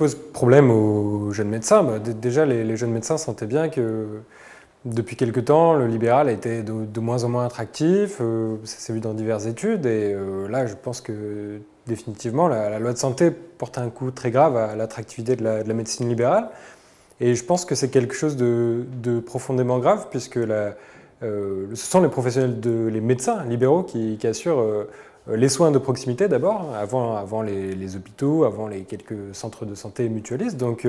pose problème aux jeunes médecins, déjà les jeunes médecins sentaient bien que depuis quelque temps, le libéral était de moins en moins attractif, ça s'est vu dans diverses études, et là je pense que définitivement la loi de santé porte un coup très grave à l'attractivité de la médecine libérale, et je pense que c'est quelque chose de profondément grave, puisque ce sont les professionnels, les médecins libéraux qui assurent les soins de proximité d'abord, avant les hôpitaux, avant les quelques centres de santé mutualistes. Donc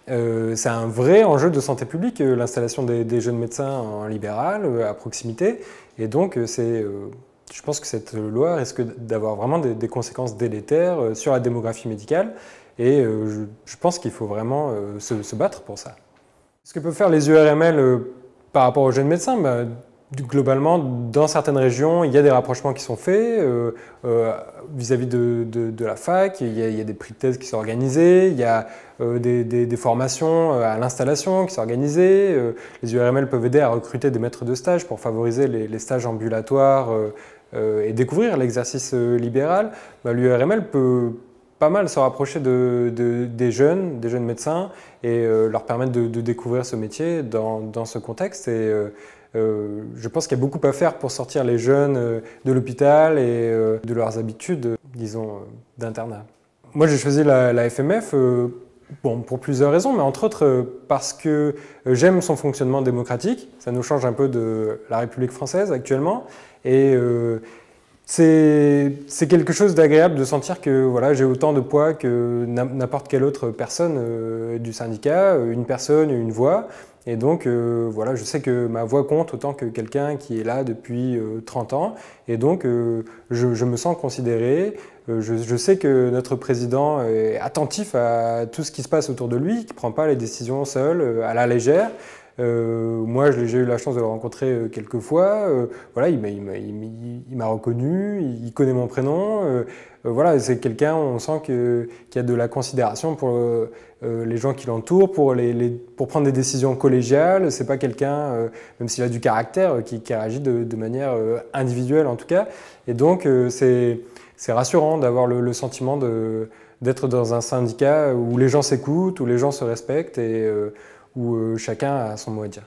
c'est un vrai enjeu de santé publique, l'installation des jeunes médecins en libéral, à proximité. Et donc je pense que cette loi risque d'avoir vraiment des conséquences délétères sur la démographie médicale. Et je pense qu'il faut vraiment se battre pour ça. Ce que peuvent faire les URML par rapport aux jeunes médecins, globalement, dans certaines régions, il y a des rapprochements qui sont faits vis-à-vis de la fac, il y a des prix de thèse qui sont organisés, il y a des formations à l'installation qui sont organisées. Les URML peuvent aider à recruter des maîtres de stage pour favoriser les stages ambulatoires et découvrir l'exercice libéral. L'URML peut pas mal se rapprocher des jeunes médecins et leur permettre de découvrir ce métier dans ce contexte. Et je pense qu'il y a beaucoup à faire pour sortir les jeunes de l'hôpital et de leurs habitudes, disons, d'internat. Moi, j'ai choisi la FMF pour plusieurs raisons, mais entre autres parce que j'aime son fonctionnement démocratique. Ça nous change un peu de la République française actuellement. Et c'est quelque chose d'agréable de sentir que voilà, j'ai autant de poids que n'importe quelle autre personne du syndicat, une personne, une voix. Et donc, voilà, je sais que ma voix compte autant que quelqu'un qui est là depuis 30 ans. Et donc, je me sens considéré. Je sais que notre président est attentif à tout ce qui se passe autour de lui, qui ne prend pas les décisions seul, à la légère. Moi, j'ai eu la chance de le rencontrer quelques fois. Voilà, il m'a reconnu, il connaît mon prénom. Voilà, c'est quelqu'un, on sent qu'il y a de la considération pour les gens qui l'entourent, pour prendre des décisions collégiales. C'est pas quelqu'un, même s'il a du caractère, qui réagit de manière individuelle en tout cas. Et donc, c'est rassurant d'avoir le sentiment d'être dans un syndicat où les gens s'écoutent, où les gens se respectent et où chacun a son mot à dire.